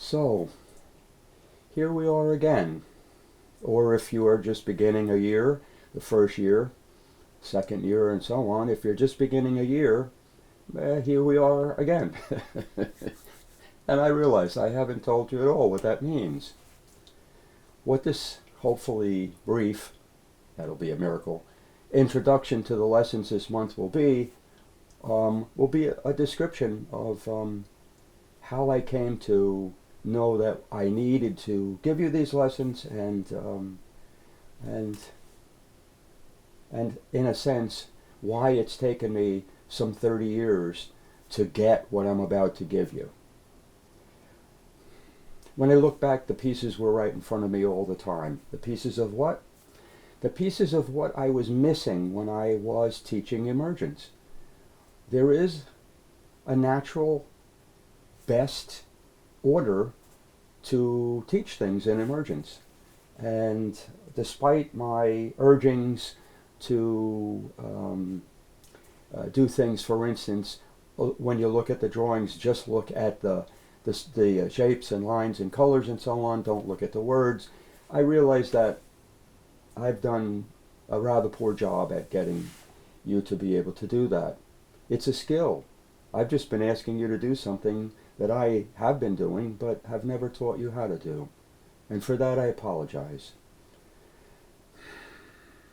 So, here we are again. Or if you are just beginning a year, the first year, second year, and so on, if you're just beginning a year, here we are again. And I realize I haven't told you at all what that means. What this hopefully brief, that'll be a miracle, introduction to the lessons this month will be a description of how I came to know that I needed to give you these lessons and in a sense why it's taken me some 30 years to get what I'm about to give you. When I look back, the pieces were right in front of me all the time. The pieces of what? The pieces of what I was missing when I was teaching emergence. There is a natural best order to teach things in emergence. And despite my urgings to do things, for instance, when you look at the drawings, just look at the shapes and lines and colors and so on, don't look at the words. I realize that I've done a rather poor job at getting you to be able to do that. It's a skill. I've just been asking you to do something that I have been doing but have never taught you how to do. And for that I apologize.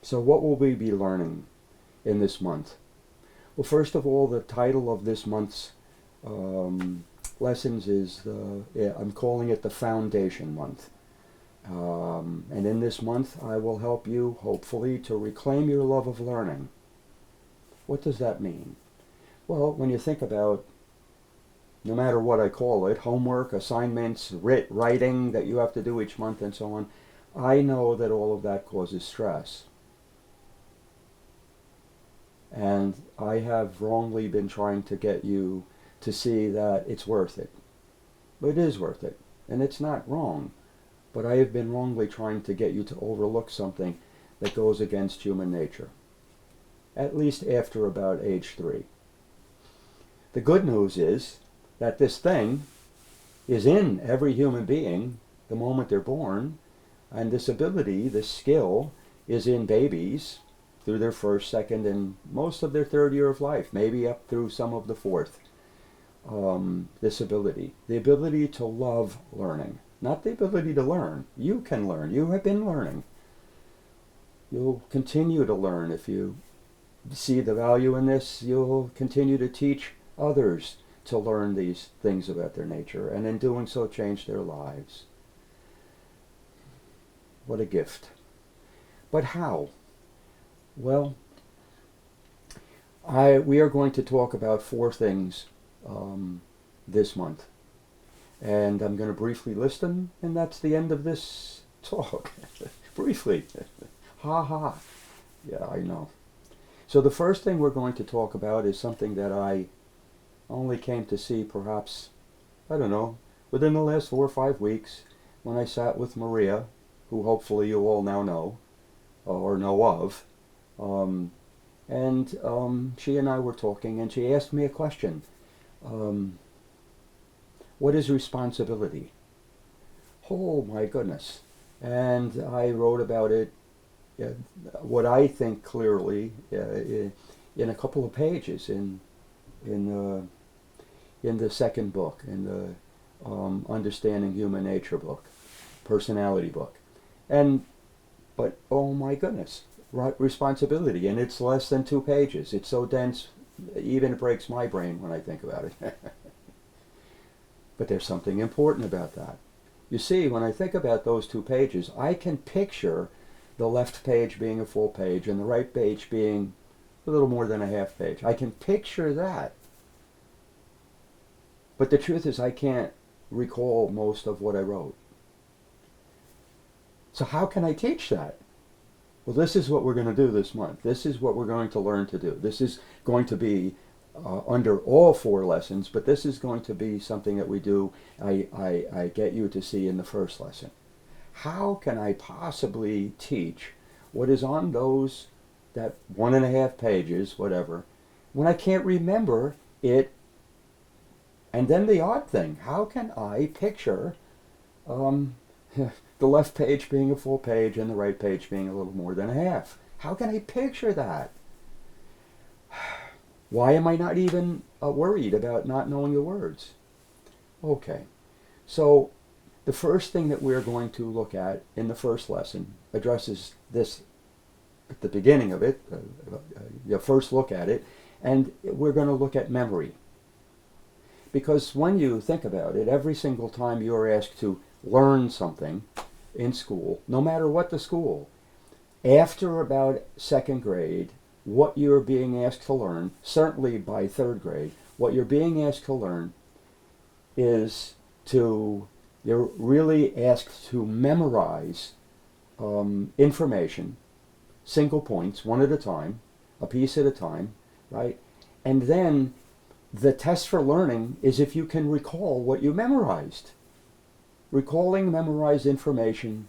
So what will we be learning in this month? Well, first of all, the title of this month's lessons is, I'm calling it the Foundation Month. And in this month I will help you, hopefully, to reclaim your love of learning. What does that mean? Well, when you think about, no matter what I call it, homework, assignments, writing that you have to do each month and so on, I know that all of that causes stress. And I have wrongly been trying to get you to see that it's worth it. But it is worth it. And it's not wrong. But I have been wrongly trying to get you to overlook something that goes against human nature. At least after about age 3. The good news is that this thing is in every human being the moment they're born, and this ability, this skill, is in babies through their first, second, and most of their third year of life, maybe up through some of the fourth. This ability, the ability to love learning, not the ability to learn. You can learn. You have been learning. You'll continue to learn. If you see the value in this, you'll continue to teach others to learn these things about their nature, and in doing so change their lives. What a gift. But how? Well, we are going to talk about 4 things this month. And I'm going to briefly list them, and that's the end of this talk. Briefly. Ha ha. Yeah, I know. So the first thing we're going to talk about is something that I only came to see perhaps, I don't know, within the last 4 or 5 weeks when I sat with Maria, who hopefully you all now know, or know of. She and I were talking, and she asked me a question. What is responsibility? Oh my goodness. And I wrote about it, what I think clearly, in a couple of pages in the second book, in the Understanding Human Nature book, personality book. But oh my goodness, responsibility, and it's less than 2 pages. It's so dense, even it breaks my brain when I think about it. But there's something important about that. You see, when I think about those 2 pages, I can picture the left page being a full page and the right page being a little more than a half page. I can picture that. But the truth is I can't recall most of what I wrote. So how can I teach that? Well, this is what we're going to do this month. This is what we're going to learn to do. This is going to be under all 4 lessons, but this is going to be something that we do, I get you to see in the first lesson. How can I possibly teach what is on that 1.5 pages, whatever, when I can't remember it And then the odd thing, how can I picture um, the left page being a full page and the right page being a little more than a half? How can I picture that? Why am I not even worried about not knowing the words? Okay, so the first thing that we're going to look at in the first lesson addresses this at the beginning of it, your first look at it, and we're going to look at memory. Because when you think about it, every single time you are asked to learn something in school, no matter what the school, after about second grade, what you're being asked to learn, certainly by third grade, what you're being asked to learn is you're really asked to memorize information, single points, one at a time, a piece at a time, right? And then the test for learning is if you can recall what you memorized. Recalling memorized information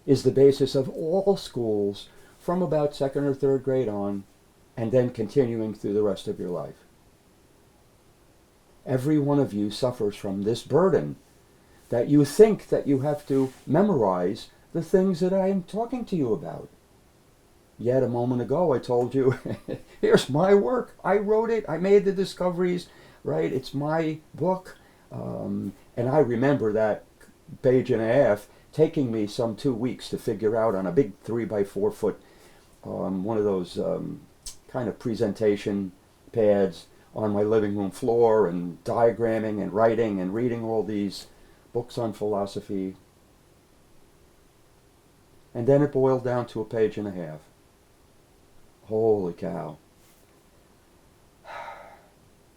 is the basis of all schools from about second or third grade on, and then continuing through the rest of your life. Every one of you suffers from this burden that you think that you have to memorize the things that I am talking to you about. Yet a moment ago I told you, here's my work. I wrote it. I made the discoveries, right? It's my book. And I remember that page and a half taking me some 2 weeks to figure out on a big 3x4 foot, one of those kind of presentation pads on my living room floor, and diagramming and writing and reading all these books on philosophy. And then it boiled down to a page and a half. Holy cow.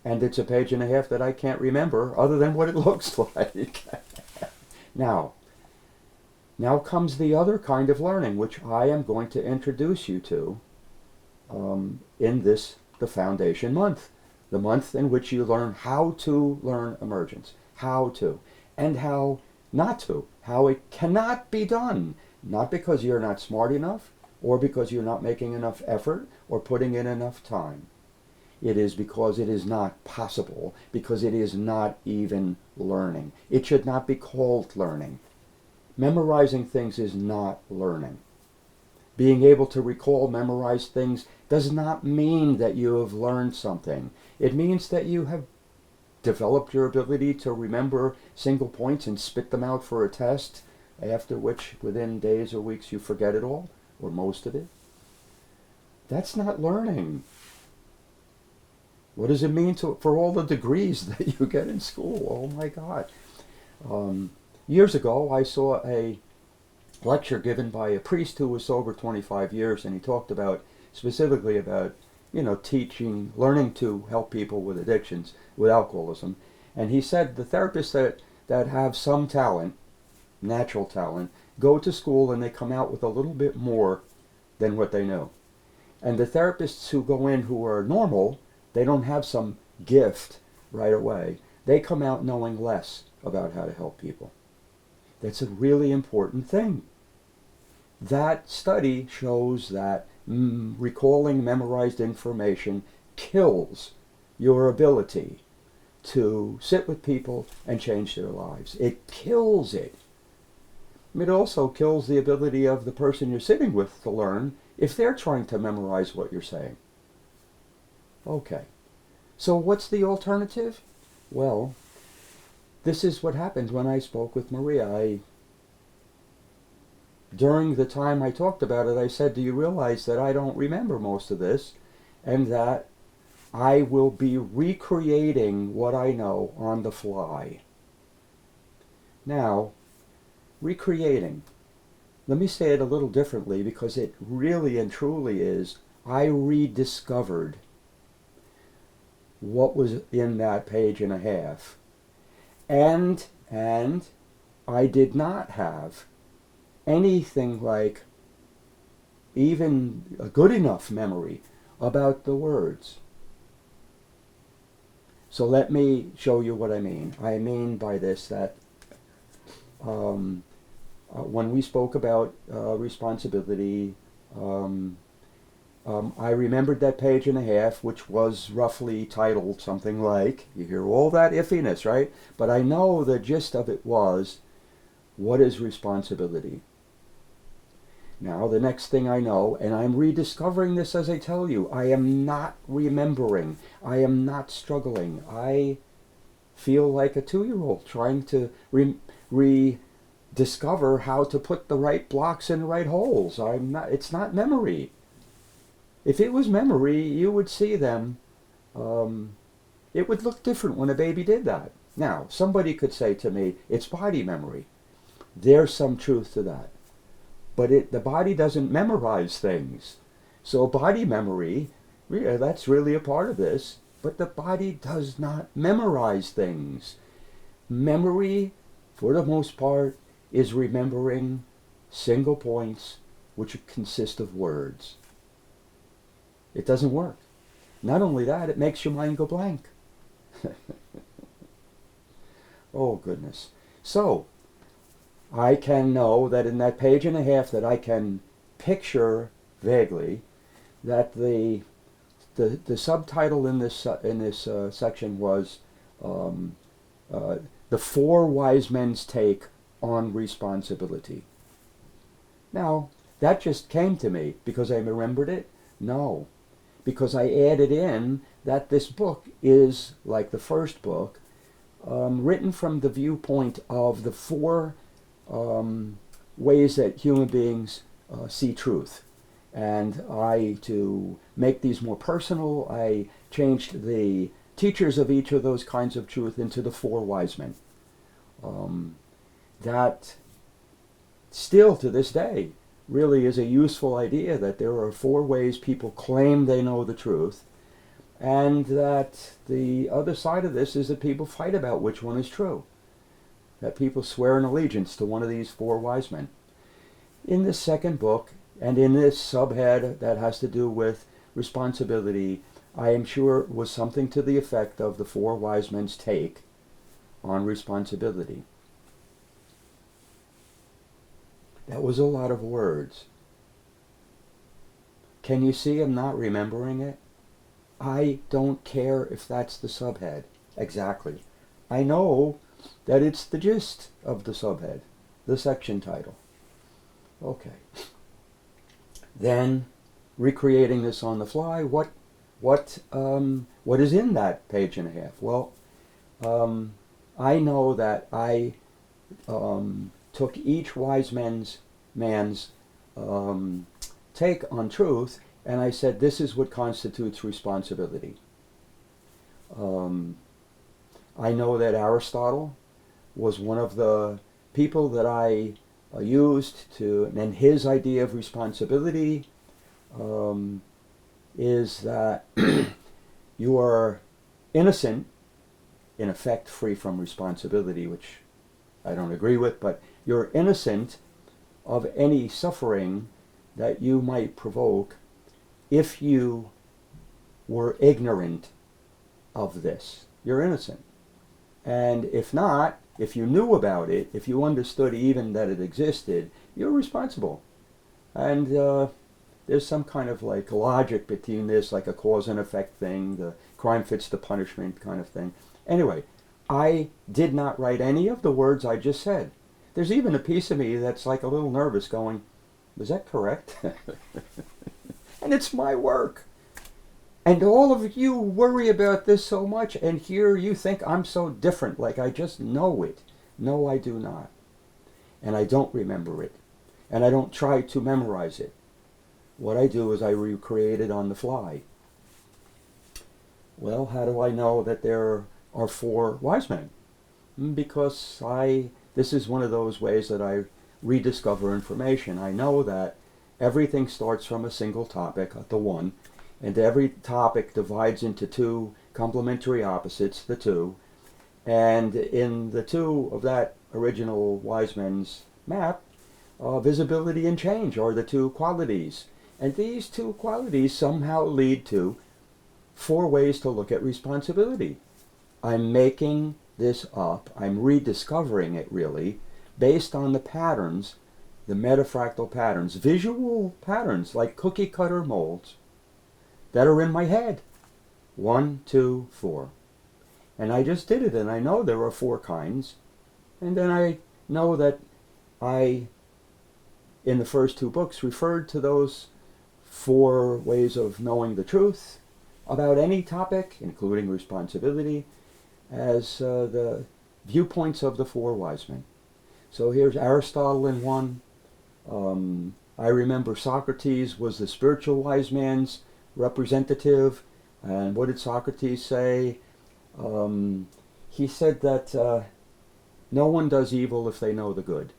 And it's a page and a half that I can't remember other than what it looks like. Now comes the other kind of learning, which I am going to introduce you to in the Foundation Month. The month in which you learn how to learn emergence. How to. And how not to. How it cannot be done. Not because you're not smart enough, or because you're not making enough effort, or putting in enough time. It is because it is not possible, because it is not even learning. It should not be called learning. Memorizing things is not learning. Being able to recall memorized things does not mean that you have learned something. It means that you have developed your ability to remember single points and spit them out for a test, after which within days or weeks you forget it all, or most of it. That's not learning. What does it mean for all the degrees that you get in school? Oh my God. Years ago I saw a lecture given by a priest who was sober 25 years, and he talked specifically about teaching, learning to help people with addictions, with alcoholism. And he said the therapists that have some talent, natural talent, go to school and they come out with a little bit more than what they know. And the therapists who go in who are normal, they don't have some gift right away. They come out knowing less about how to help people. That's a really important thing. That study shows that recalling memorized information kills your ability to sit with people and change their lives. It kills it. It also kills the ability of the person you're sitting with to learn if they're trying to memorize what you're saying. Okay, so what's the alternative? Well, this is what happened when I spoke with Maria. During the time I talked about it, I said, do you realize that I don't remember most of this, and that I will be recreating what I know on the fly? Now, recreating. Let me say it a little differently, because it really and truly is, I rediscovered what was in that page and a half. And I did not have anything like even a good enough memory about the words. So let me show you what I mean. I mean by this that when we spoke about responsibility, I remembered that page and a half, which was roughly titled something like, you hear all that iffiness, right? But I know the gist of it was, what is responsibility? Now, the next thing I know, and I'm rediscovering this as I tell you, I am not remembering. I am not struggling. I feel like a 2-year-old trying to rediscover how to put the right blocks in the right holes. It's not memory. If it was memory, you would see them. It would look different when a baby did that. Now, somebody could say to me, it's body memory. There's some truth to that. But the body doesn't memorize things. So body memory, that's really a part of this. But the body does not memorize things. Memory, for the most part, is remembering single points which consist of words. It doesn't work. Not only that, it makes your mind go blank. Oh, goodness. So, I can know that in that page and a half that I can picture vaguely that the subtitle in this section was the 4 wise men's take on responsibility. Now, that just came to me because I remembered it? No. Because I added in that this book is, like the first book, written from the viewpoint of the 4 ways that human beings see truth. And to make these more personal, I changed the teachers of each of those kinds of truth into the 4 wise men. That still to this day really is a useful idea, that there are 4 ways people claim they know the truth, and that the other side of this is that people fight about which one is true. That people swear an allegiance to one of these 4 wise men. In this second book, and in this subhead that has to do with responsibility, I am sure it was something to the effect of the 4 wise men's take on responsibility. That was a lot of words. Can you see I'm not remembering it? I don't care if that's the subhead. Exactly. I know that it's the gist of the subhead, the section title. Okay. Then, recreating this on the fly, what is in that page and a half? Well, I know that I took each wise man's take on truth, and I said this is what constitutes responsibility. I know that Aristotle was one of the people that I used to, and his idea of responsibility is that you are innocent, in effect free from responsibility, which I don't agree with, but you're innocent of any suffering that you might provoke if you were ignorant of this. You're innocent. And if not, if you knew about it, if you understood even that it existed, you're responsible. And there's some kind of like logic between this, like a cause and effect thing, the crime fits the punishment kind of thing. Anyway, I did not write any of the words I just said. There's even a piece of me that's like a little nervous going, was that correct? And it's my work. And all of you worry about this so much, and here you think I'm so different, like I just know it. No, I do not. And I don't remember it. And I don't try to memorize it. What I do is I recreate it on the fly. Well, how do I know that there are 4 wise men? Because this is one of those ways that I rediscover information. I know that everything starts from a single topic, the one, and every topic divides into 2 complementary opposites, the 2. And in the 2 of that original wise men's map, visibility and change are the 2 qualities. And these 2 qualities somehow lead to 4 ways to look at responsibility. I'm making this up, I'm rediscovering it really, based on the patterns, the metafractal patterns, visual patterns like cookie cutter molds, that are in my head. 1, 2, 4. And I just did it, and I know there are 4 kinds. And then I know that I, in the first 2 books, referred to those 4 ways of knowing the truth about any topic, including responsibility, as the viewpoints of the 4 wise men. So here's Aristotle in one. I remember Socrates was the spiritual wise man's representative. And what did Socrates say? He said that no one does evil if they know the good.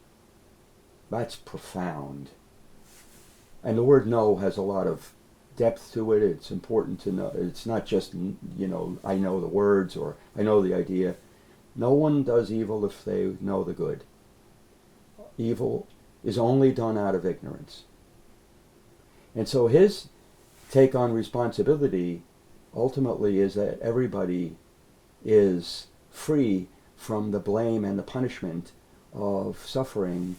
That's profound. And the word know has a lot of depth to it. It's important to know. It's not just, I know the words or I know the idea. No one does evil if they know the good. Evil is only done out of ignorance. And so his take on responsibility ultimately is that everybody is free from the blame and the punishment of suffering,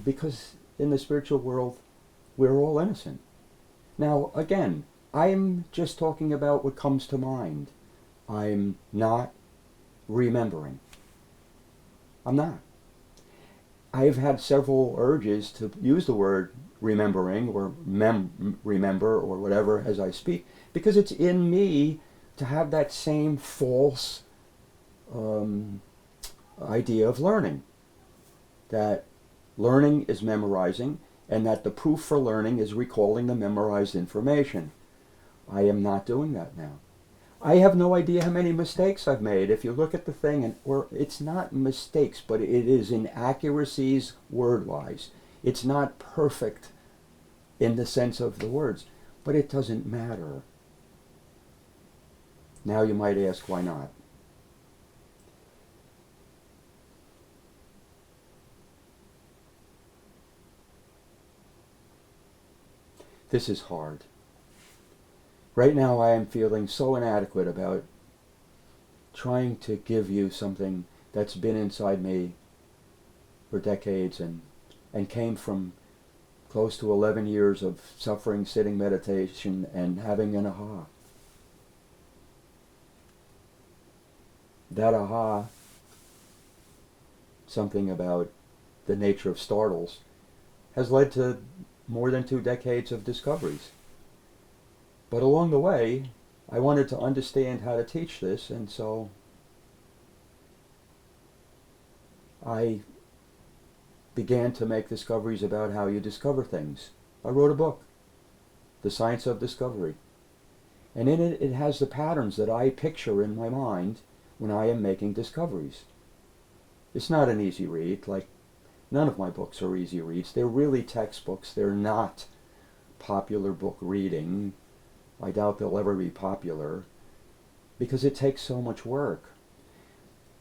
because in the spiritual world we're all innocent. Now again, I'm just talking about what comes to mind. I'm not remembering. I'm not. I've had several urges to use the word remembering or remember or whatever as I speak, because it's in me to have that same false idea of learning. That learning is memorizing, and that the proof for learning is recalling the memorized information. I am not doing that now. I have no idea how many mistakes I've made. If you look at the thing, it's not mistakes, but it is inaccuracies word-wise. It's not perfect in the sense of the words, but it doesn't matter. Now you might ask, why not? This is hard. Right now I am feeling so inadequate about trying to give you something that's been inside me for decades and came from close to 11 years of suffering, sitting meditation, and having an aha. That aha, something about the nature of startles, has led to more than 2 decades of discoveries. But along the way, I wanted to understand how to teach this, and so I began to make discoveries about how you discover things. I wrote a book, The Science of Discovery. And in it, it has the patterns that I picture in my mind when I am making discoveries. It's not an easy read. Like, none of my books are easy reads. They're really textbooks. They're not popular book reading. I doubt they'll ever be popular because it takes so much work.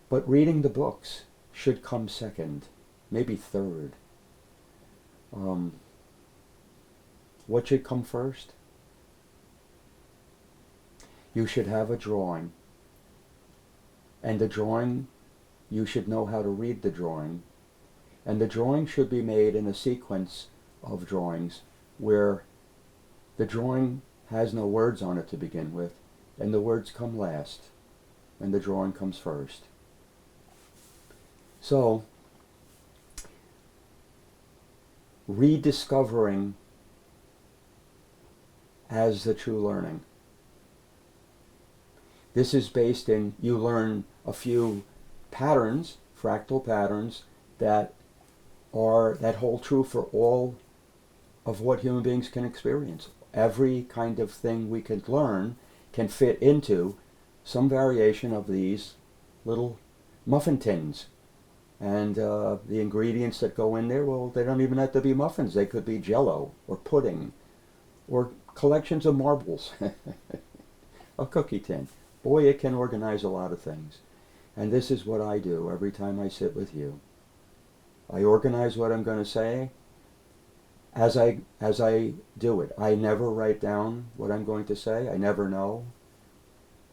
But reading the books should come second, maybe third. What should come first? You should have a drawing. And the drawing, you should know how to read the drawing. And the drawing should be made in a sequence of drawings where the drawing has no words on it to begin with, and the words come last, and the drawing comes first. So, rediscovering as the true learning. This is based in, you learn a few patterns, fractal patterns, that hold true for all of what human beings can experience. Every kind of thing we can learn can fit into some variation of these little muffin tins. And the ingredients that go in there, well, they don't even have to be muffins. They could be Jell-O or pudding or collections of marbles. A cookie tin. Boy, it can organize a lot of things. And this is what I do every time I sit with you. I organize what I'm going to say as I do it. I never write down what I'm going to say. I never know.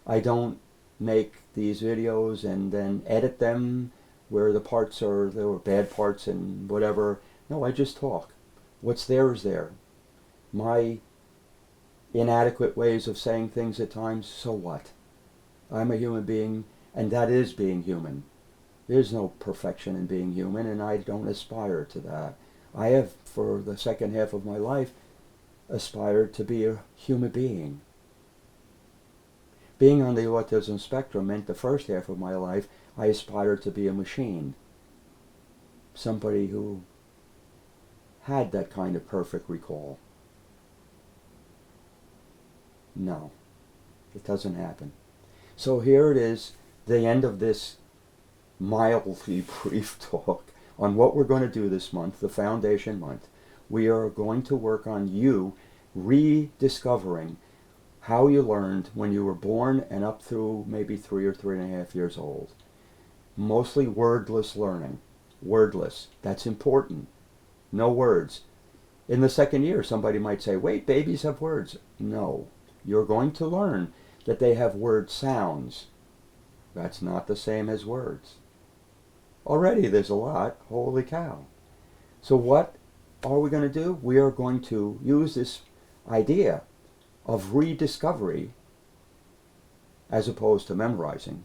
I don't make these videos and then edit them where the parts are, there were bad parts and whatever. No, I just talk. What's there is there. My inadequate ways of saying things at times, so what? I'm a human being, and that is being human. There's no perfection in being human, and I don't aspire to that. I have, for the second half of my life, aspired to be a human being. Being on the autism spectrum meant the first half of my life I aspired to be a machine. Somebody who had that kind of perfect recall. No, it doesn't happen. So here it is, the end of this mildly brief talk on what we're going to do this month, the Foundation Month. We are going to work on you rediscovering how you learned when you were born and up through maybe 3 or 3.5 years old. Mostly wordless learning. Wordless. That's important. No words. In the second year, somebody might say, wait, babies have words. No. You're going to learn that they have word sounds. That's not the same as words. Already there's a lot. Holy cow. So what are we going to do? We are going to use this idea of rediscovery, as opposed to memorizing,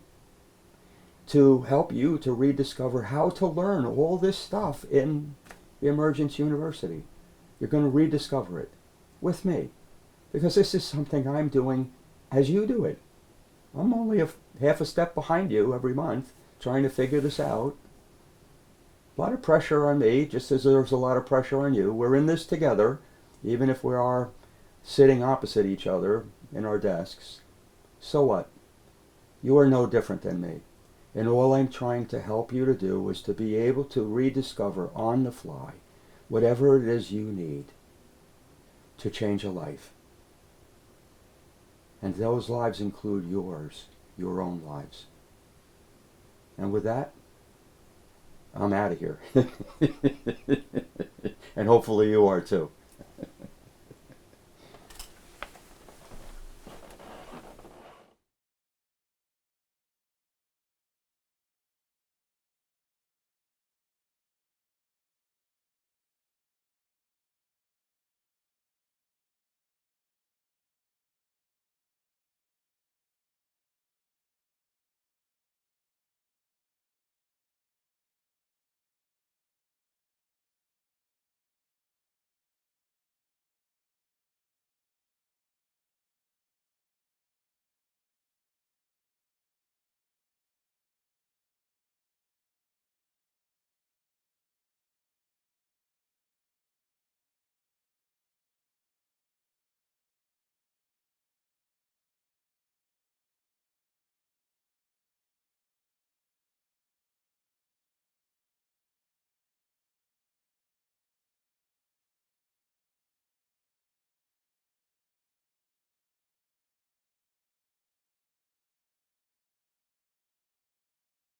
to help you to rediscover how to learn all this stuff in the Emergence University. You're going to rediscover it with me, because this is something I'm doing as you do it. I'm only half a step behind you every month trying to figure this out. A lot of pressure on me, just as there's a lot of pressure on you. We're in this together, even if we are sitting opposite each other in our desks. So what? You are no different than me. And all I'm trying to help you to do is to be able to rediscover on the fly whatever it is you need to change a life. And those lives include yours, your own lives. And with that, I'm out of here. And hopefully you are too.